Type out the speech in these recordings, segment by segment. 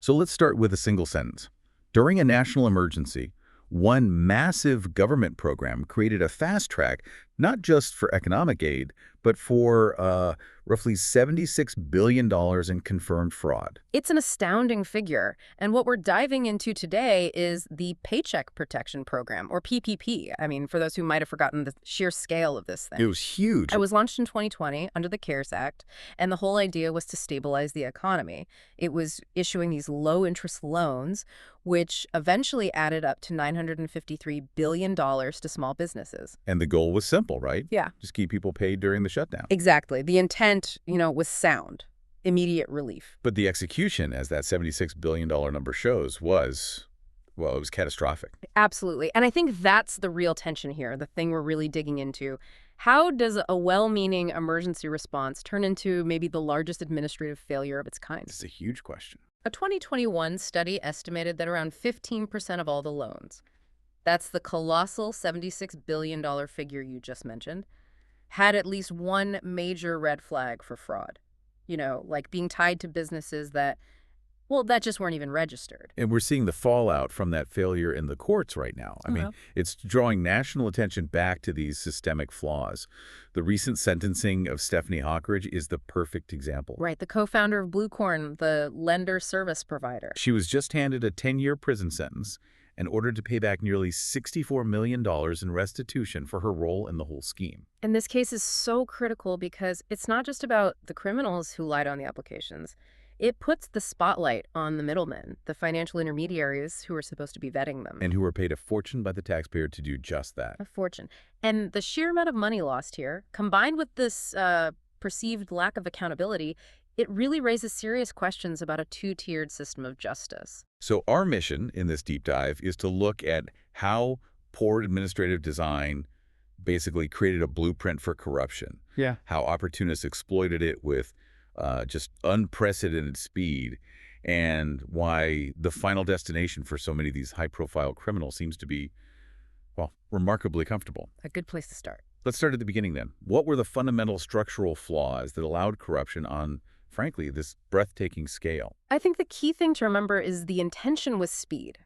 So let's start with a single sentence. During a national emergency, one massive government program created a fast track, not just for economic aid, but for roughly $76 billion in confirmed fraud. It's an astounding figure. And what we're diving into today is the Paycheck Protection Program, or PPP. I mean, for those who might have forgotten the sheer scale of this thing. It was huge. It was launched in 2020 under the CARES Act, and the whole idea was to stabilize the economy. It was issuing these low-interest loans, which eventually added up to $953 billion to small businesses. And the goal was simple, right? Yeah. Just keep people paid during the shutdown. Exactly. The intent, was sound, immediate relief. But the execution, as that $76 billion number shows, was, well, it was catastrophic. Absolutely. And I think that's the real tension here, the thing we're really digging into. How does a well-meaning emergency response turn into maybe the largest administrative failure of its kind? It's a huge question. A 2021 study estimated that around 15% of all the loans, that's the colossal $76 billion figure you just mentioned, had at least one major red flag for fraud. Like being tied to businesses that just weren't even registered. And we're seeing the fallout from that failure in the courts right now. I mean, it's drawing national attention back to these systemic flaws. The recent sentencing of Stephanie Hawkridge is the perfect example. Right, the co-founder of Blueacorn, the lender service provider. She was just handed a 10-year prison sentence and ordered to pay back nearly $64 million in restitution for her role in the whole scheme. And this case is so critical because it's not just about the criminals who lied on the applications. It puts the spotlight on the middlemen, the financial intermediaries who are supposed to be vetting them. And who were paid a fortune by the taxpayer to do just that. A fortune. And the sheer amount of money lost here, combined with this perceived lack of accountability, it really raises serious questions about a two-tiered system of justice. So our mission in this deep dive is to look at how poor administrative design basically created a blueprint for corruption. Yeah. How opportunists exploited it with just unprecedented speed, and why the final destination for so many of these high-profile criminals seems to be, well, remarkably comfortable. A good place to start. Let's start at the beginning then. What were the fundamental structural flaws that allowed corruption on, frankly, this breathtaking scale? I think the key thing to remember is the intention was speed.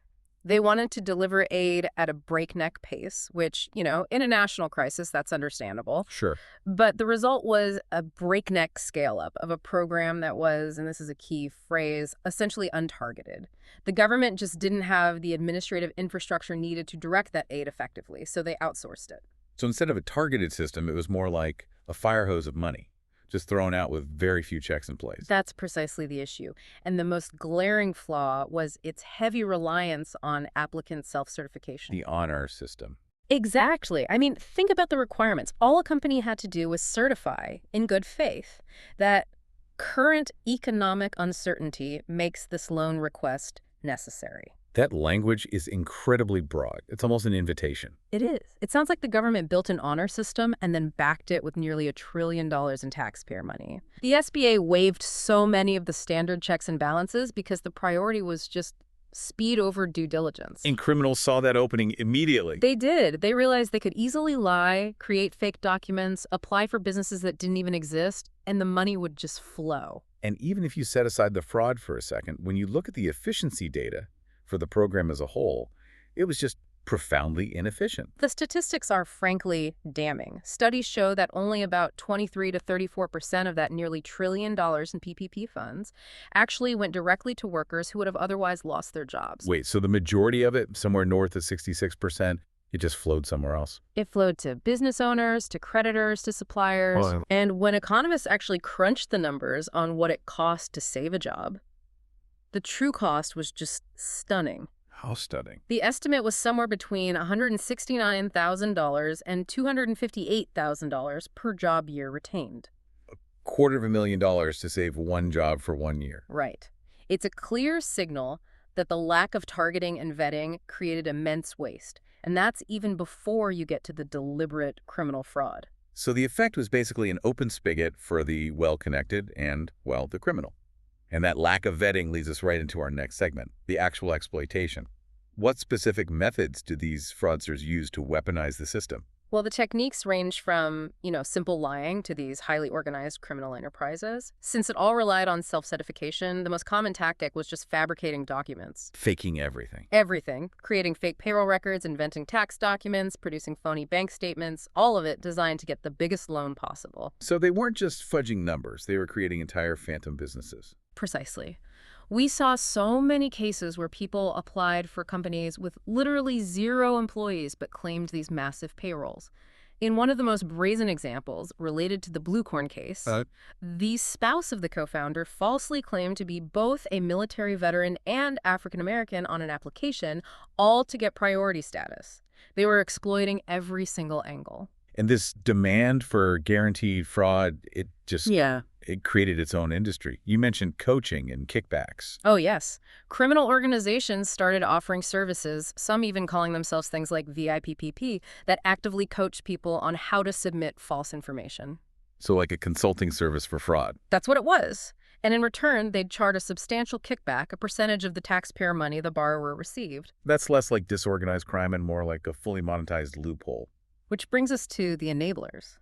They wanted to deliver aid at a breakneck pace, which, in a national crisis, that's understandable. Sure. But the result was a breakneck scale-up of a program that was, and this is a key phrase, essentially untargeted. The government just didn't have the administrative infrastructure needed to direct that aid effectively, so they outsourced it. So instead of a targeted system, it was more like a fire hose of money, just thrown out with very few checks in place. That's precisely the issue. And the most glaring flaw was its heavy reliance on applicant self-certification. The honor system. Exactly. I mean, think about the requirements. All a company had to do was certify, in good faith, that current economic uncertainty makes this loan request necessary. That language is incredibly broad. It's almost an invitation. It is. It sounds like the government built an honor system and then backed it with nearly $1 trillion in taxpayer money. The SBA waived so many of the standard checks and balances because the priority was just speed over due diligence. And criminals saw that opening immediately. They did. They realized they could easily lie, create fake documents, apply for businesses that didn't even exist, and the money would just flow. And even if you set aside the fraud for a second, when you look at the efficiency data for the program as a whole, it was just profoundly inefficient. The statistics are frankly damning. Studies show that only about 23 to 34% of that nearly $1 trillion in PPP funds actually went directly to workers who would have otherwise lost their jobs. Wait, so the majority of it, somewhere north of 66%, it just flowed somewhere else? It flowed to business owners, to creditors, to suppliers. And when economists actually crunched the numbers on what it cost to save a job, the true cost was just stunning. How stunning. The estimate was somewhere between $169,000 and $258,000 per job year retained. $250,000 to save one job for 1 year. Right. It's a clear signal that the lack of targeting and vetting created immense waste. And that's even before you get to the deliberate criminal fraud. So the effect was basically an open spigot for the well-connected and, well, the criminal. And that lack of vetting leads us right into our next segment, the actual exploitation. What specific methods do these fraudsters use to weaponize the system? Well, the techniques range from, simple lying to these highly organized criminal enterprises. Since it all relied on self-certification, the most common tactic was just fabricating documents. Faking everything. Everything. Creating fake payroll records, inventing tax documents, producing phony bank statements, all of it designed to get the biggest loan possible. So they weren't just fudging numbers. They were creating entire phantom businesses. Precisely. We saw so many cases where people applied for companies with literally zero employees but claimed these massive payrolls. In one of the most brazen examples, related to the Blueacorn case, the spouse of the co-founder falsely claimed to be both a military veteran and African American on an application, all to get priority status. They were exploiting every single angle. And this demand for guaranteed fraud, it created its own industry. You mentioned coaching and kickbacks. Oh, yes. Criminal organizations started offering services, some even calling themselves things like VIPPP, that actively coach people on how to submit false information. So like a consulting service for fraud. That's what it was. And in return, they'd charge a substantial kickback, a percentage of the taxpayer money the borrower received. That's less like disorganized crime and more like a fully monetized loophole. Which brings us to the enablers,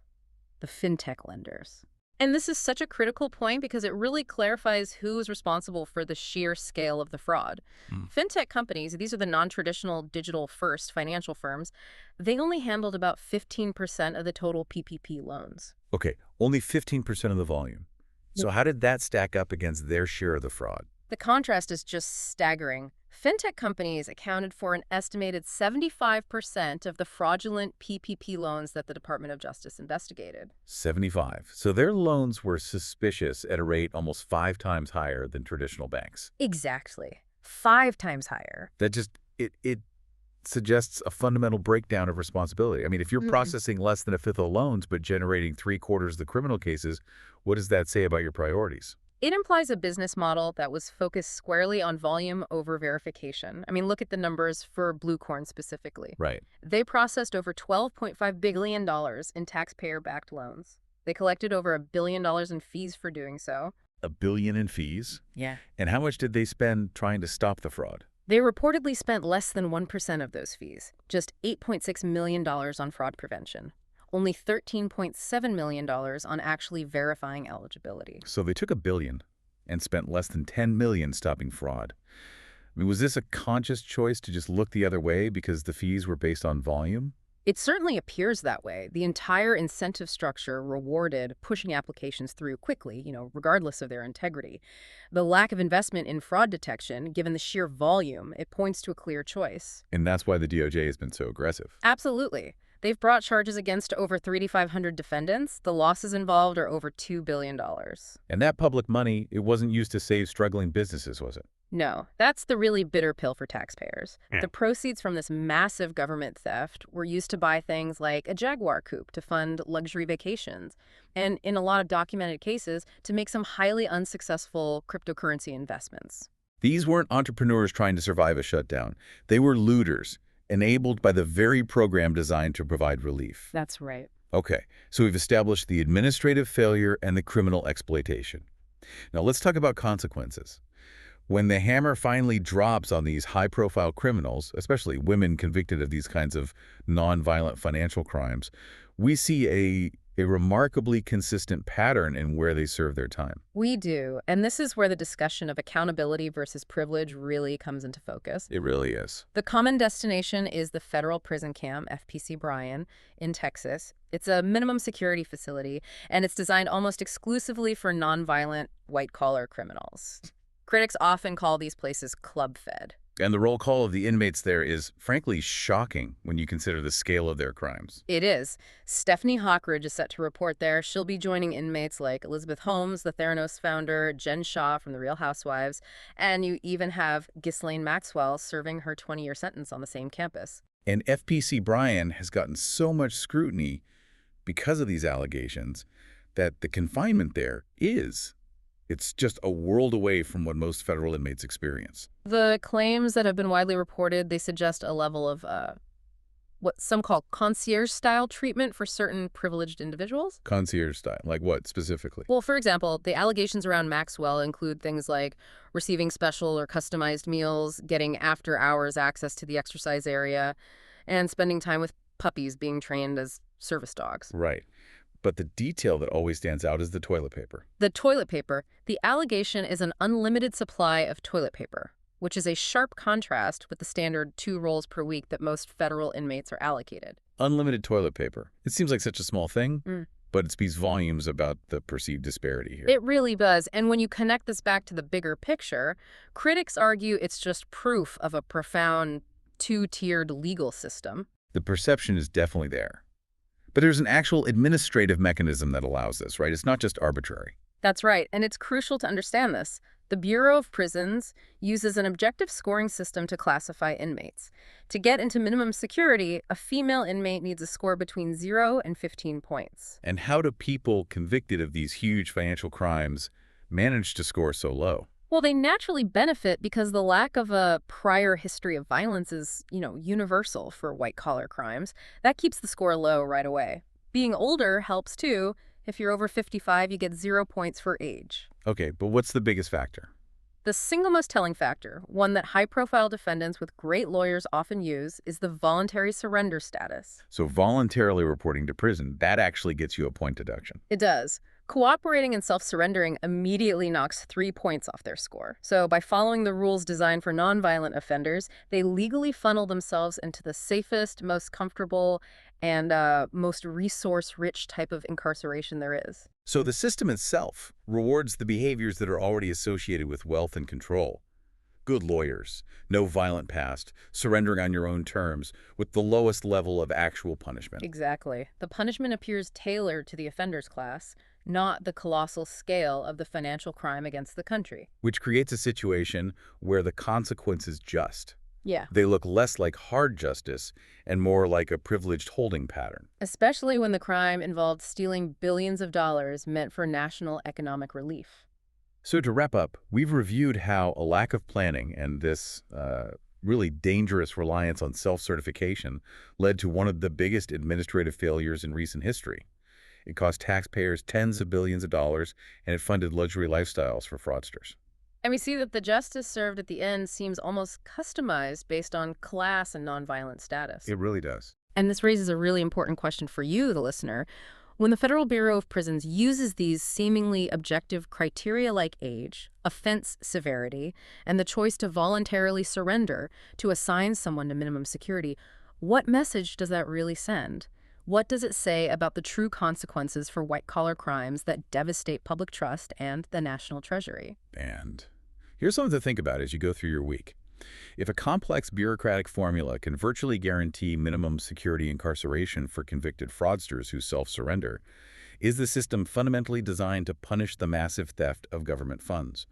the fintech lenders. And this is such a critical point because it really clarifies who is responsible for the sheer scale of the fraud. Fintech companies, these are the non-traditional digital-first financial firms, they only handled about 15% of the total PPP loans. Okay, only 15% of the volume. So how did that stack up against their share of the fraud? The contrast is just staggering. Fintech companies accounted for an estimated 75% of the fraudulent PPP loans that the Department of Justice investigated. 75. So their loans were suspicious at a rate almost 5 times higher than traditional banks. Exactly. 5 times higher. That just, it suggests a fundamental breakdown of responsibility. I mean, if you're processing less than a fifth of loans but generating 3/4 of the criminal cases, what does that say about your priorities? It implies a business model that was focused squarely on volume over verification. I mean, look at the numbers for Blueacorn specifically. Right. They processed over $12.5 billion in taxpayer-backed loans. They collected over $1 billion in fees for doing so. $1 billion in fees? Yeah. And how much did they spend trying to stop the fraud? They reportedly spent less than 1% of those fees, just $8.6 million on fraud prevention. Only $13.7 million on actually verifying eligibility. So they took $1 billion and spent less than $10 million stopping fraud. I mean, was this a conscious choice to just look the other way because the fees were based on volume? It certainly appears that way. The entire incentive structure rewarded pushing applications through quickly, regardless of their integrity. The lack of investment in fraud detection, given the sheer volume, it points to a clear choice. And that's why the DOJ has been so aggressive. Absolutely. They've brought charges against over 3,500 defendants. The losses involved are over $2 billion. And that public money, it wasn't used to save struggling businesses, was it? No, that's the really bitter pill for taxpayers. The proceeds from this massive government theft were used to buy things like a Jaguar coupe to fund luxury vacations, and in a lot of documented cases, to make some highly unsuccessful cryptocurrency investments. These weren't entrepreneurs trying to survive a shutdown. They were looters, enabled by the very program designed to provide relief. That's right. Okay, so we've established the administrative failure and the criminal exploitation. Now let's talk about consequences. When the hammer finally drops on these high-profile criminals, especially women convicted of these kinds of non-violent financial crimes, we see a remarkably consistent pattern in where they serve their time. We do, and this is where the discussion of accountability versus privilege really comes into focus. It really is. The common destination is the federal prison camp, FPC Bryan, in Texas. It's a minimum security facility, and it's designed almost exclusively for nonviolent, white-collar criminals. Critics often call these places club-fed. And the roll call of the inmates there is, frankly, shocking when you consider the scale of their crimes. It is. Stephanie Hawkridge is set to report there. She'll be joining inmates like Elizabeth Holmes, the Theranos founder, Jen Shaw from The Real Housewives, and you even have Ghislaine Maxwell serving her 20-year sentence on the same campus. And FPC Bryan has gotten so much scrutiny because of these allegations that the confinement there it's just a world away from what most federal inmates experience. The claims that have been widely reported, they suggest a level of what some call concierge-style treatment for certain privileged individuals. Concierge-style, like what specifically? Well, for example, the allegations around Maxwell include things like receiving special or customized meals, getting after-hours access to the exercise area, and spending time with puppies being trained as service dogs. Right. But the detail that always stands out is the toilet paper. The toilet paper, the allegation is an unlimited supply of toilet paper, which is a sharp contrast with the standard 2 rolls per week that most federal inmates are allocated. Unlimited toilet paper. It seems like such a small thing, Mm. but it speaks volumes about the perceived disparity here. It really does. And when you connect this back to the bigger picture, critics argue it's just proof of a profound two-tiered legal system. The perception is definitely there. But there's an actual administrative mechanism that allows this, right? It's not just arbitrary. That's right, and it's crucial to understand this. The Bureau of Prisons uses an objective scoring system to classify inmates. To get into minimum security, a female inmate needs a score between 0 and 15 points. And how do people convicted of these huge financial crimes manage to score so low? Well, they naturally benefit because the lack of a prior history of violence is, universal for white-collar crimes. That keeps the score low right away. Being older helps too. If you're over 55, you get 0 points for age. Okay, but what's the biggest factor? The single most telling factor, one that high-profile defendants with great lawyers often use, is the voluntary surrender status. So voluntarily reporting to prison, that actually gets you a point deduction. It does. Cooperating and self-surrendering immediately knocks 3 points off their score. So by following the rules designed for nonviolent offenders, they legally funnel themselves into the safest, most comfortable, and most resource-rich type of incarceration there is. So the system itself rewards the behaviors that are already associated with wealth and control. Good lawyers, no violent past, surrendering on your own terms, with the lowest level of actual punishment. Exactly. The punishment appears tailored to the offender's class, not the colossal scale of the financial crime against the country. Which creates a situation where the consequence is just. Yeah. They look less like hard justice and more like a privileged holding pattern. Especially when the crime involved stealing billions of dollars meant for national economic relief. So to wrap up, we've reviewed how a lack of planning and this really dangerous reliance on self-certification led to one of the biggest administrative failures in recent history. It cost taxpayers tens of billions of dollars, and it funded luxury lifestyles for fraudsters. And we see that the justice served at the end seems almost customized based on class and nonviolent status. It really does. And this raises a really important question for you, the listener. When the Federal Bureau of Prisons uses these seemingly objective criteria like age, offense severity, and the choice to voluntarily surrender to assign someone to minimum security, what message does that really send? What does it say about the true consequences for white-collar crimes that devastate public trust and the national treasury? And here's something to think about as you go through your week. If a complex bureaucratic formula can virtually guarantee minimum security incarceration for convicted fraudsters who self-surrender, is the system fundamentally designed to punish the massive theft of government funds?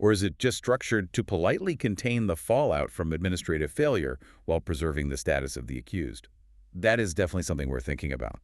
Or is it just structured to politely contain the fallout from administrative failure while preserving the status of the accused? That is definitely something we're thinking about.